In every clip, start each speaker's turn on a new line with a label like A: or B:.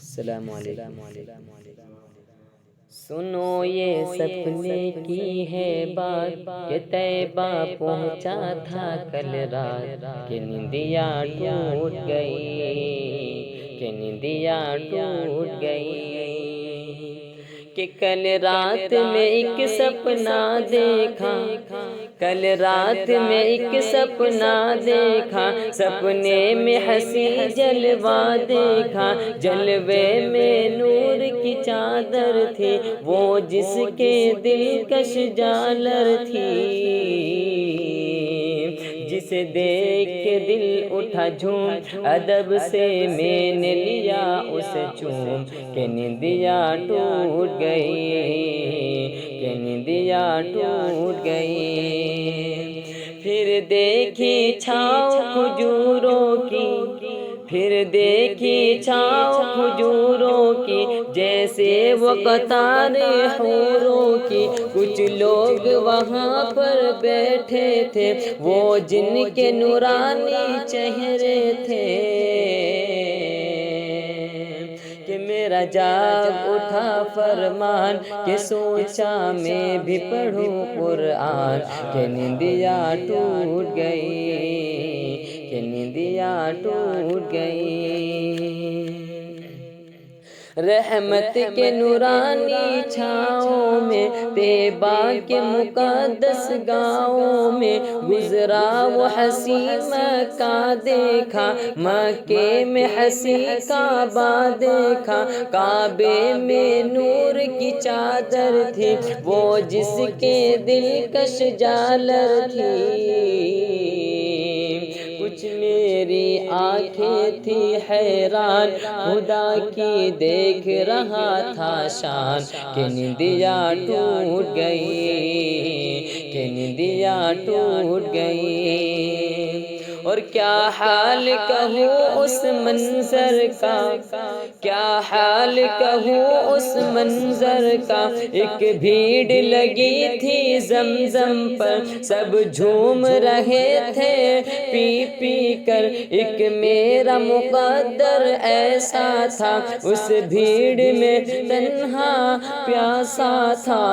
A: السلام علیکم۔ سنو یہ سپنے کی ہے بات کہ طیبہ پہنچا تھا کل رات، کہ نیندیا ٹوٹ گئی، کہ نیندیا ٹوٹ گئی، کہ کل رات میں ایک سپنا دیکھا، کل رات میں ایک سپنا دیکھا، سپنے میں ہنسی جلوہ دیکھا، جلوے میں نور کی چادر تھی، وہ جس کے دلکش جالر تھی، جسے دیکھ کے دل اٹھا جھوم، ادب سے میں نے لیا اسے چوم، کہ نیندیا ٹوٹ گئی، کہ نیندیا ٹوٹ گئی۔ پھر دیکھی چھاؤ کھجوروں کی، پھر دیکھی چھاؤ کھجوروں کی، جیسے وہ قطاریں حوروں کی، کچھ لوگ وہاں پر بیٹھے تھے، وہ جن کے نورانی چہرے تھے، کہ میرا جاگ اٹھا فرمان، کہ سوچا میں بھی پڑھوں قرآن، کہ نیندیا ٹوٹ گئی، کہ نیندیا ٹوٹ گئی۔ رحمت کے نورانی چھاؤں میں، طیبہ کے مقدس گاؤں میں، گزرا وہ حسین مکہ دیکھا، مکے میں حسین کعبہ دیکھا، کعبے میں نور کی چادر تھی، وہ جس کے دلکش جالر تھی، کچھ میری آنکھیں تھی حیران، خدا کی دیکھ رہا تھا شان، کہ نیندیا ٹوٹ گئی، کہ نیندیا ٹوٹ گئی۔ اور کیا حال کہوں اس منظر کا، کیا حال کہوں اس منظر کا، ایک بھیڑ لگی تھی زمزم پر، سب جھوم رہے تھے پی پی کر، ایک میرا مقدر ایسا تھا، اس بھیڑ میں تنہا پیاسا تھا،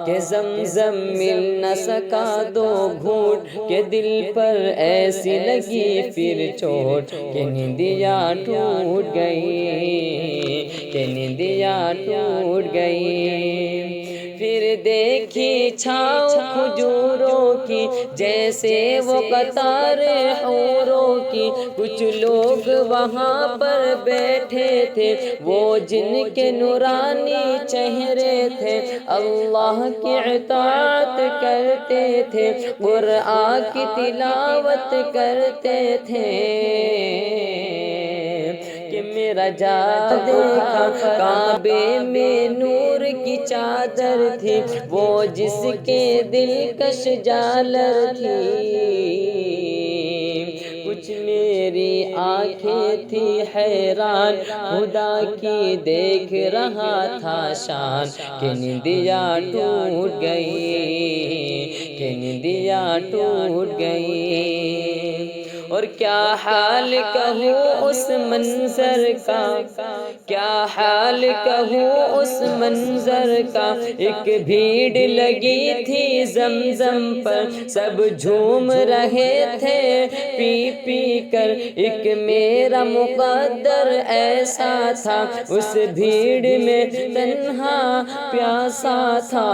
A: کہ زمزم مل نہ سکا دو گھونٹ، کہ دل پر ایسی لگی پھر چوٹ، کہ نیندیا ٹوٹ گئی، کہ نیندیا ٹوٹ گئی۔ پھر دیکھی چھاؤ کھجوروں کی، جیسے وہ قطاریں حوروں کی، کچھ لوگ وہاں پر بیٹھے تھے، وہ جن کے نورانی چہرے تھے، اللہ کی اطاعت کرتے تھے، قرآن کی تلاوت کرتے تھے، کہ میرا جاگ دیکھا کعبے میں نور کی چادر تھی، وہ جس کے دلکش جالر تھی، کچھ میری آنکھیں تھی حیران، خدا کی دیکھ رہا تھا شان، کہ نیندیا ٹوٹ گئی، کہ نیندیا ٹوٹ گئی۔ اور کیا حال کہوں اس منظر کا، کیا حال کہوں اس منظر کا، ایک بھیڑ لگی تھی زمزم پر، سب جھوم رہے تھے پی پی کر، ایک میرا مقدر ایسا تھا، اس بھیڑ میں تنہا پیاسا تھا،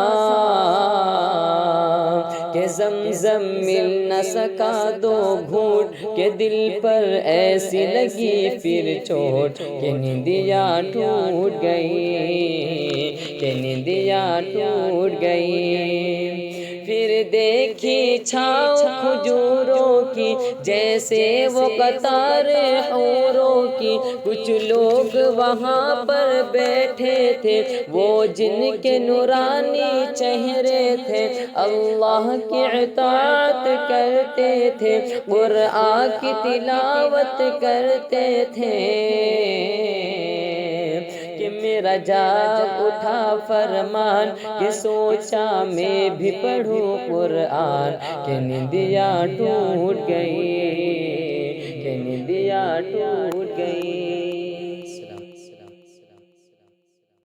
A: کہ زمزم مل نہ سکا دو گھونٹ، کہ دل پر ایسی لگی پھر چوٹ، کہ نیندیا ٹوٹ گئی، کہ نیندیا ٹوٹ گئی۔ پھر دیکھی چھاؤ کھجوروں کی، جیسے وہ قطاریں حوروں کی، کچھ لوگ وہاں پر بیٹھے تھے، وہ جن کے نورانی چہرے تھے، اللہ کی اطاعت کرتے تھے، قرآن کی تلاوت کرتے تھے، کہ میرا جاگ اٹھا فرمان، کہ سوچا میں بھی پڑھوں قرآن، کہ نیندیا ٹوٹ گئی، کہ نیندیا ٹوٹ گئی۔